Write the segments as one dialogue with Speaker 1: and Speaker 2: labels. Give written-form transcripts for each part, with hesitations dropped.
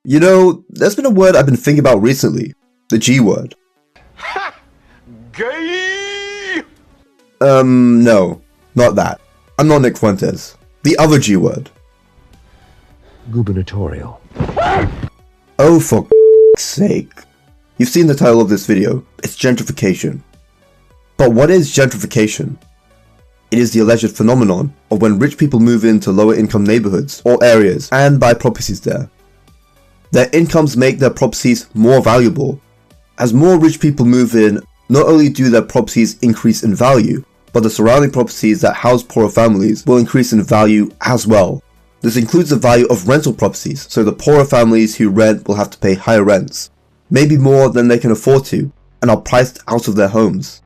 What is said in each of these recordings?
Speaker 1: You know, there's been a word I've been thinking about recently. The G word.
Speaker 2: Ha! Gay!
Speaker 1: No. Not that. I'm not Nick Fuentes. The other G word.
Speaker 3: Gubernatorial.
Speaker 1: Oh, for sake. You've seen the title of this video. It's gentrification. But what is gentrification? It is the alleged phenomenon of when rich people move into lower income neighbourhoods or areas and buy properties there. Their incomes make their properties more valuable. As more rich people move in, not only do their properties increase in value, but the surrounding properties that house poorer families will increase in value as well. This includes the value of rental properties, so the poorer families who rent will have to pay higher rents, maybe more than they can afford to, and are priced out of their homes.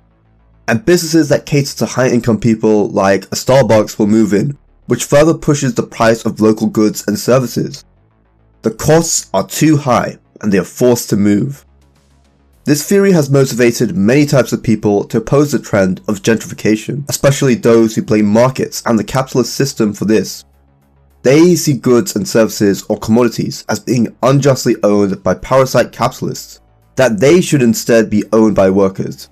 Speaker 1: And businesses that cater to high income people like a Starbucks will move in, which further pushes the price of local goods and services. The costs are too high and they are forced to move. This theory has motivated many types of people to oppose the trend of gentrification, especially those who blame markets and the capitalist system for this. They see goods and services or commodities as being unjustly owned by parasite capitalists, that they should instead be owned by workers.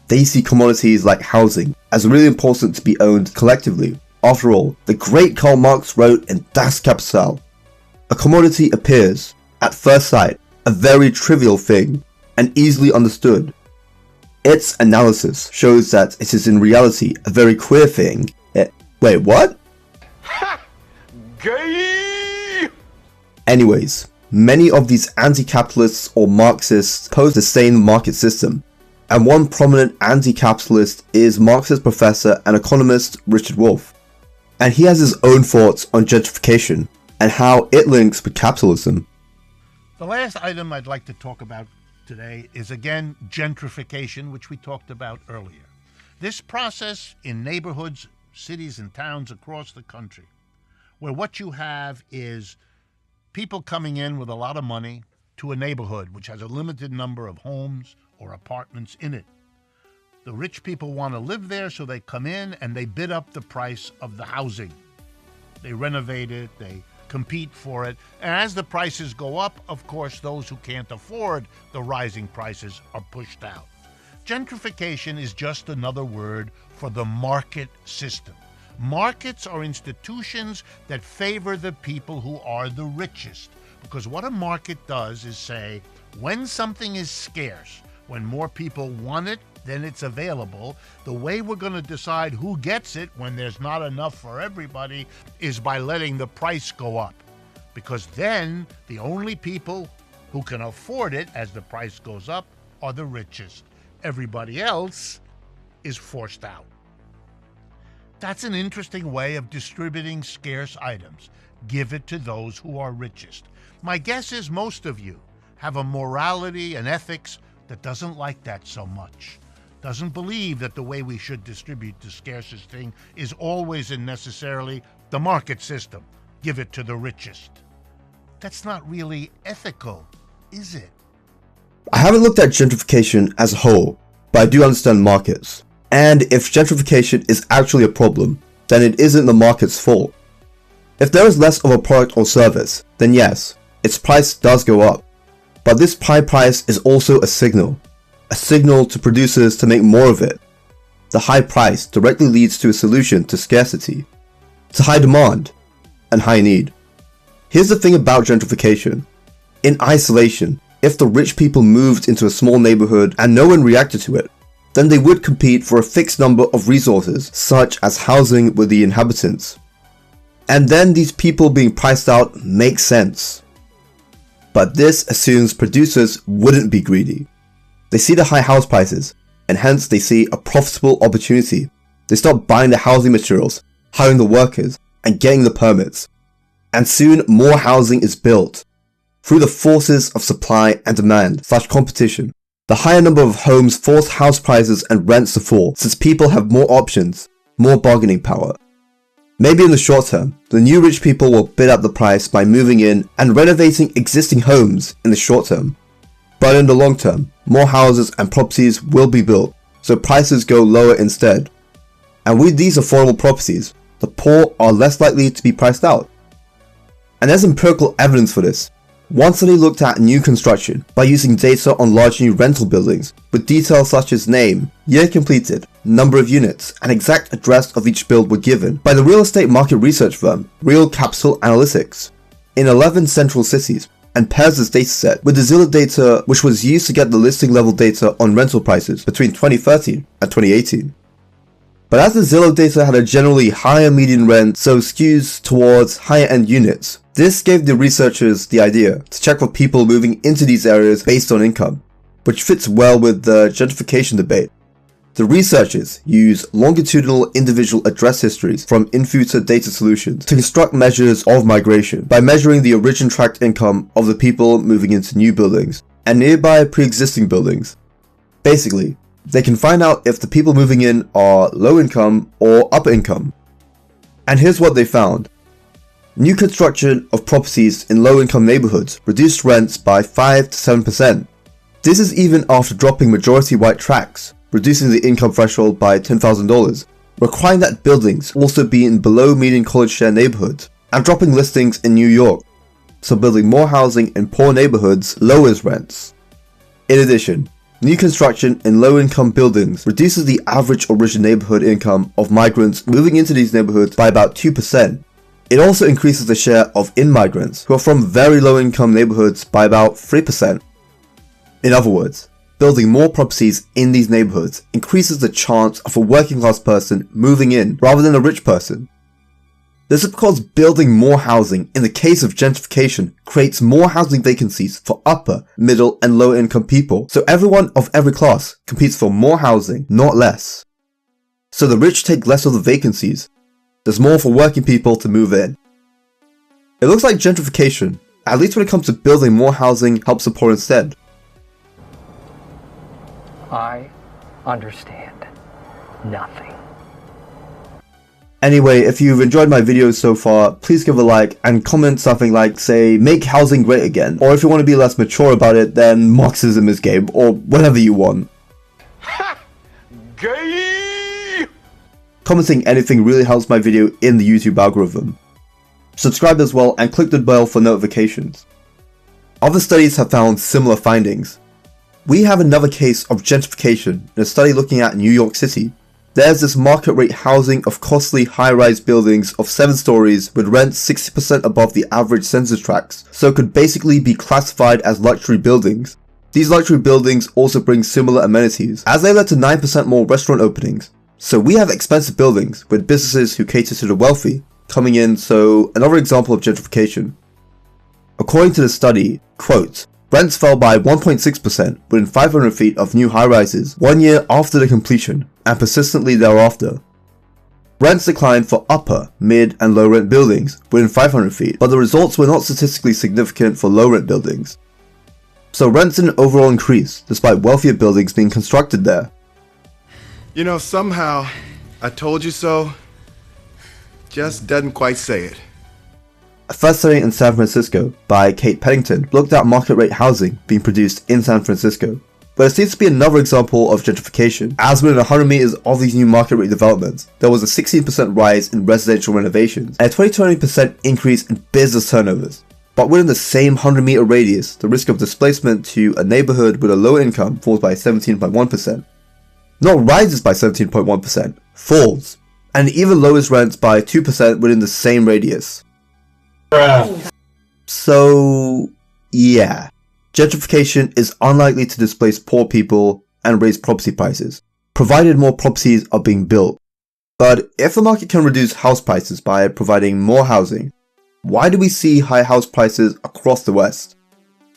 Speaker 1: They see commodities like housing as really important to be owned collectively. After all, the great Karl Marx wrote in Das Kapital, a commodity appears, at first sight, a very trivial thing, and easily understood. Its analysis shows that it is in reality a very queer thing. Wait, what?
Speaker 2: Ha! Gay!
Speaker 1: Anyways, many of these anti-capitalists or Marxists oppose the same market system, and one prominent anti-capitalist is Marxist professor and economist Richard Wolff. And he has his own thoughts on gentrification and how it links with capitalism.
Speaker 4: The last item I'd like to talk about today is again gentrification, which we talked about earlier. This process in neighborhoods, cities and towns across the country, where what you have is people coming in with a lot of money to a neighborhood which has a limited number of homes or apartments in it. The rich people want to live there, so they come in and they bid up the price of the housing. They renovate it, they compete for it, and as the prices go up, of course, those who can't afford the rising prices are pushed out. Gentrification is just another word for the market system. Markets are institutions that favor the people who are the richest, because what a market does is say, when something is scarce, when more people want it than it's available, the way we're going to decide who gets it when there's not enough for everybody is by letting the price go up. Because then the only people who can afford it as the price goes up are the richest. Everybody else is forced out. That's an interesting way of distributing scarce items. Give it to those who are richest. My guess is most of you have a morality and ethics that doesn't like that so much. Doesn't believe that the way we should distribute the scarcest thing is always and necessarily the market system. Give it to the richest. That's not really ethical, is it?
Speaker 1: I haven't looked at gentrification as a whole, but I do understand markets. And if gentrification is actually a problem, then it isn't the market's fault. If there is less of a product or service, then yes, its price does go up. But this high price is also a signal to producers to make more of it. The high price directly leads to a solution to scarcity, to high demand, and high need. Here's the thing about gentrification. In isolation, if the rich people moved into a small neighborhood and no one reacted to it, then they would compete for a fixed number of resources, such as housing with the inhabitants. And then these people being priced out makes sense. But this assumes producers wouldn't be greedy. They see the high house prices, and hence they see a profitable opportunity. They start buying the housing materials, hiring the workers, and getting the permits. And soon more housing is built. Through the forces of supply and demand / competition, the higher number of homes force house prices and rents to fall, since people have more options, more bargaining power. Maybe in the short term, the new rich people will bid up the price by moving in and renovating existing homes in the short term. But in the long term, more houses and properties will be built, so prices go lower instead. And with these affordable properties, the poor are less likely to be priced out. And there's empirical evidence for this. One study looked at new construction by using data on large new rental buildings with details such as name, year completed, number of units, and exact address of each build were given by the real estate market research firm Real Capital Analytics in 11 central cities, and pairs this dataset with the Zillow data which was used to get the listing level data on rental prices between 2013 and 2018. But as the Zillow data had a generally higher median rent, so skews towards higher end units, this gave the researchers the idea to check for people moving into these areas based on income, which fits well with the gentrification debate. The researchers use longitudinal individual address histories from Infuta Data Solutions to construct measures of migration by measuring the origin tract income of the people moving into new buildings and nearby pre-existing buildings. Basically, they can find out if the people moving in are low income or upper income. And here's what they found. New construction of properties in low income neighbourhoods reduced rents by 5 to 7%. This is even after dropping majority white tracts, reducing the income threshold by $10,000, requiring that buildings also be in below median college share neighbourhoods, and dropping listings in New York. So building more housing in poor neighbourhoods lowers rents. In addition, new construction in low-income buildings reduces the average origin neighborhood income of migrants moving into these neighborhoods by about 2%. It also increases the share of in-migrants who are from very low-income neighborhoods by about 3%. In other words, building more properties in these neighborhoods increases the chance of a working-class person moving in rather than a rich person. This is because building more housing in the case of gentrification creates more housing vacancies for upper, middle, and lower income people, so everyone of every class competes for more housing, not less. So the rich take less of the vacancies. There's more for working people to move in. It looks like gentrification, at least when it comes to building more housing, helps the poor instead.
Speaker 3: I understand nothing.
Speaker 1: Anyway, if you've enjoyed my videos so far, please give a like and comment something like, say, make housing great again. Or if you want to be less mature about it, then Marxism is gay, or whatever you want.
Speaker 2: Ha! Gay!
Speaker 1: Commenting anything really helps my video in the YouTube algorithm. Subscribe as well and click the bell for notifications. Other studies have found similar findings. We have another case of gentrification in a study looking at New York City. There's this market rate housing of costly high-rise buildings of 7 stories with rents 60% above the average census tracts, so could basically be classified as luxury buildings. These luxury buildings also bring similar amenities, as they led to 9% more restaurant openings. So we have expensive buildings with businesses who cater to the wealthy coming in, so another example of gentrification. According to the study, quote, rents fell by 1.6% within 500 feet of new high-rises 1 year after the completion, and persistently thereafter. Rents declined for upper, mid, and low-rent buildings within 500 feet, but the results were not statistically significant for low-rent buildings. So rents didn't overall increase, despite wealthier buildings being constructed there.
Speaker 5: You know, somehow, I told you so, just doesn't quite say it.
Speaker 1: A first study in San Francisco by Kate Pennington looked at market rate housing being produced in San Francisco. But it seems to be another example of gentrification, as within 100 meters of these new market rate developments, there was a 16% rise in residential renovations and a 20% increase in business turnovers. But within the same 100 meter radius, the risk of displacement to a neighborhood with a low income falls by 17.1%. Not rises by 17.1%, falls, and even lowers rents by 2% within the same radius. So, yeah. Gentrification is unlikely to displace poor people and raise property prices, provided more properties are being built. But if the market can reduce house prices by providing more housing, why do we see high house prices across the West?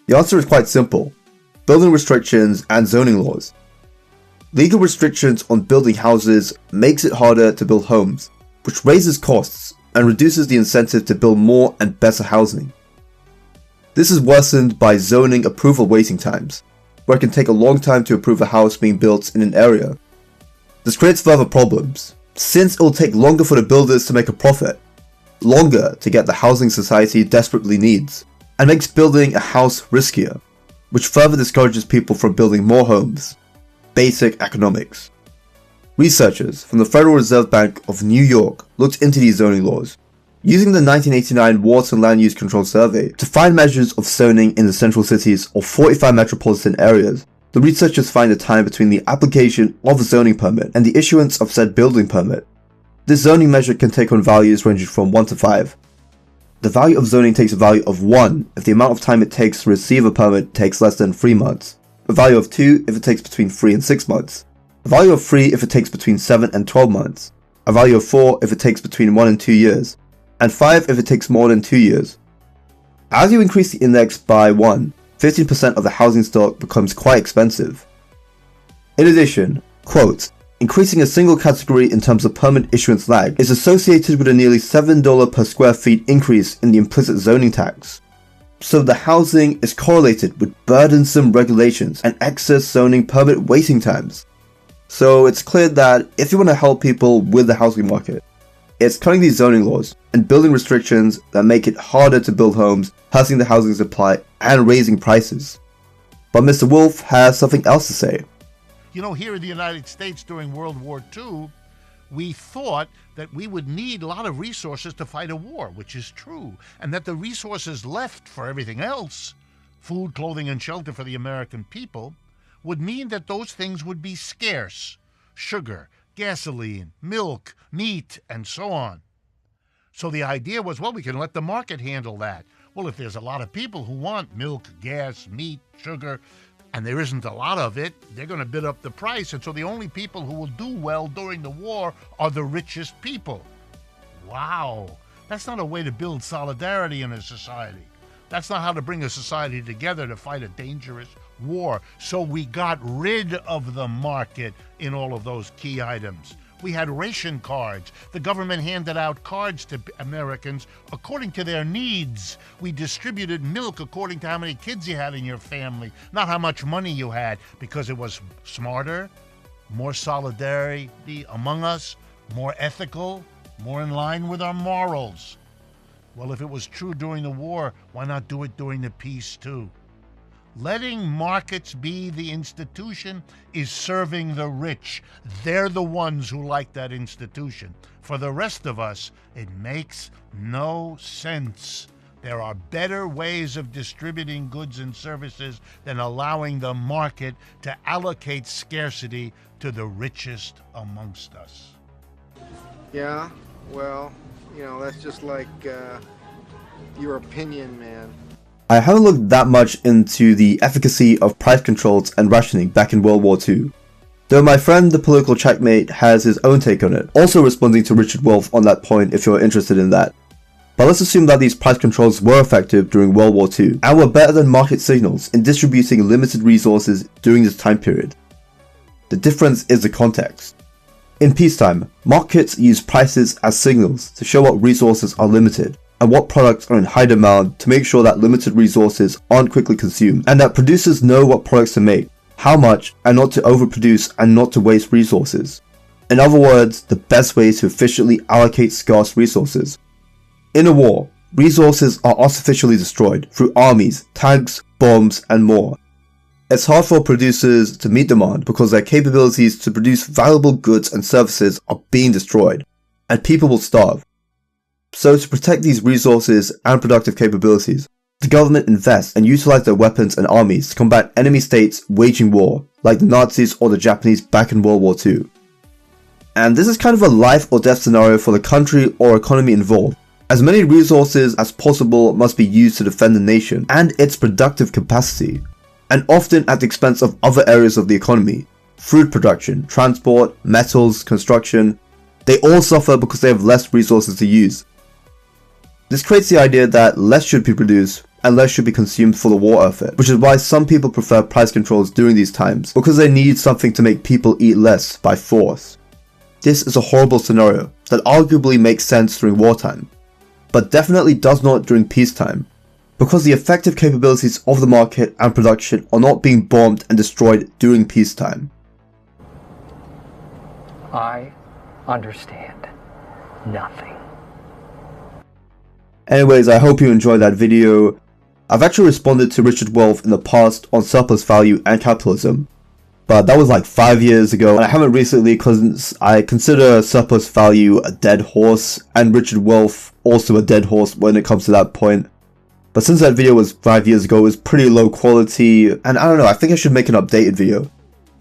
Speaker 1: The answer is quite simple: building restrictions and zoning laws. Legal restrictions on building houses makes it harder to build homes, which raises costs and reduces the incentive to build more and better housing. This is worsened by zoning approval waiting times, where it can take a long time to approve a house being built in an area. This creates further problems, since it will take longer for the builders to make a profit, longer to get the housing society desperately needs, and makes building a house riskier, which further discourages people from building more homes. Basic economics. Researchers from the Federal Reserve Bank of New York looked into these zoning laws. using the 1989 Water and Land Use Control Survey to find measures of zoning in the central cities or 45 metropolitan areas. The researchers find a time between the application of a zoning permit and the issuance of said building permit. This zoning measure can take on values ranging from 1 to 5. The value of zoning takes a value of 1 if the amount of time it takes to receive a permit takes less than 3 months, a value of 2 if it takes between 3 and 6 months, a value of 3 if it takes between 7 and 12 months, a value of 4 if it takes between 1 and 2 years, and 5 if it takes more than 2 years. As you increase the index by 1, 15% of the housing stock becomes quite expensive. In addition, quote, increasing a single category in terms of permit issuance lag is associated with a nearly $7 per square feet increase in the implicit zoning tax. So the housing is correlated with burdensome regulations and excess zoning permit waiting times. So it's clear that if you want to help people with the housing market, it's cutting these zoning laws and building restrictions that make it harder to build homes, hurting the housing supply and raising prices. But Mr. Wolff has something else to say.
Speaker 4: You know, here in the United States during World War II, we thought that we would need a lot of resources to fight a war, which is true, and that the resources left for everything else, food, clothing, and shelter for the American people, would mean that those things would be scarce. Sugar, gasoline, milk, meat, and so on. So the idea was, well, we can let the market handle that. Well, if there's a lot of people who want milk, gas, meat, sugar, and there isn't a lot of it, they're going to bid up the price. And so the only people who will do well during the war are the richest people. Wow. That's not a way to build solidarity in a society. That's not how to bring a society together to fight a dangerous war. So we got rid of the market in all of those key items. We had ration cards. The government handed out cards to Americans according to their needs. We distributed milk according to how many kids you had in your family, not how much money you had, because it was smarter, more solidarity among us, more ethical, more in line with our morals. Well, if it was true during the war, why not do it during the peace too? Letting markets be the institution is serving the rich. They're the ones who like that institution. For the rest of us, it makes no sense. There are better ways of distributing goods and services than allowing the market to allocate scarcity to the richest amongst us.
Speaker 6: Yeah, well, you know, that's just like your opinion, man.
Speaker 1: I haven't looked that much into the efficacy of price controls and rationing back in World War II, though my friend the political checkmate has his own take on it, also responding to Richard Wolff on that point if you're interested in that. But let's assume that these price controls were effective during World War II and were better than market signals in distributing limited resources during this time period. The difference is the context. In peacetime, markets use prices as signals to show what resources are limited and what products are in high demand to make sure that limited resources aren't quickly consumed, and that producers know what products to make, how much, and not to overproduce and not to waste resources. In other words, the best way to efficiently allocate scarce resources. In a war, resources are artificially destroyed through armies, tanks, bombs, and more. It's hard for producers to meet demand because their capabilities to produce valuable goods and services are being destroyed, and people will starve. So to protect these resources and productive capabilities, the government invests and utilizes their weapons and armies to combat enemy states waging war, like the Nazis or the Japanese back in World War II. And this is kind of a life or death scenario for the country or economy involved. As many resources as possible must be used to defend the nation and its productive capacity, and often at the expense of other areas of the economy. Food production, transport, metals, construction, they all suffer because they have less resources to use. This creates the idea that less should be produced and less should be consumed for the war effort, which is why some people prefer price controls during these times, because they need something to make people eat less by force. This is a horrible scenario that arguably makes sense during wartime, but definitely does not during peacetime, because the effective capabilities of the market and production are not being bombed and destroyed during peacetime.
Speaker 3: I understand nothing.
Speaker 1: Anyways, I hope you enjoyed that video. I've actually responded to Richard Wolff in the past on surplus value and capitalism. but that was like 5 years ago, and I haven't recently because I consider surplus value a dead horse, and Richard Wolff also a dead horse when it comes to that point. But since that video was 5 years ago, it was pretty low quality, and I don't know, I think I should make an updated video.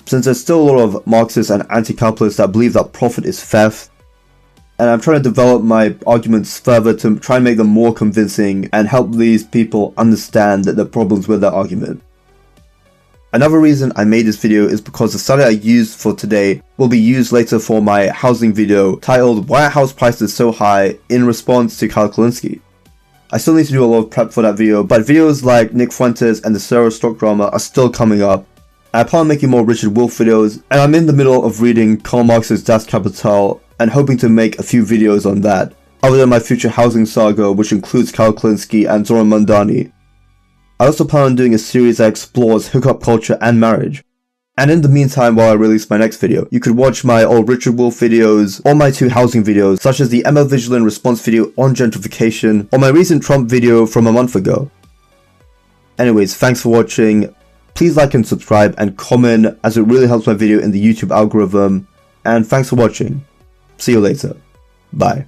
Speaker 1: Since there's still a lot of Marxists and anti-capitalists that believe that profit is theft, and I'm trying to develop my arguments further to try and make them more convincing and help these people understand the problems with their argument. Another reason I made this video is because the study I used for today will be used later for my housing video titled "Why Are House Prices So High?" in response to Kyle Kulinski. I still need to do a lot of prep for that video, but videos like Nick Fuentes and the Sarah stock drama are still coming up. I plan on making more Richard Wolff videos, and I'm in the middle of reading Karl Marx's Das Kapital and hoping to make a few videos on that, other than my future housing saga which includes Kyle Kulinski and Zoran Mandani. I also plan on doing a series that explores hookup culture and marriage. And in the meantime, while I release my next video, you could watch my old Richard Wolff videos, or my 2 housing videos, such as the Emma Vigilant response video on gentrification, or my recent Trump video from a month ago. Anyways, thanks for watching. Please like and subscribe and comment, as it really helps my video in the YouTube algorithm. And thanks for watching. See you later. Bye.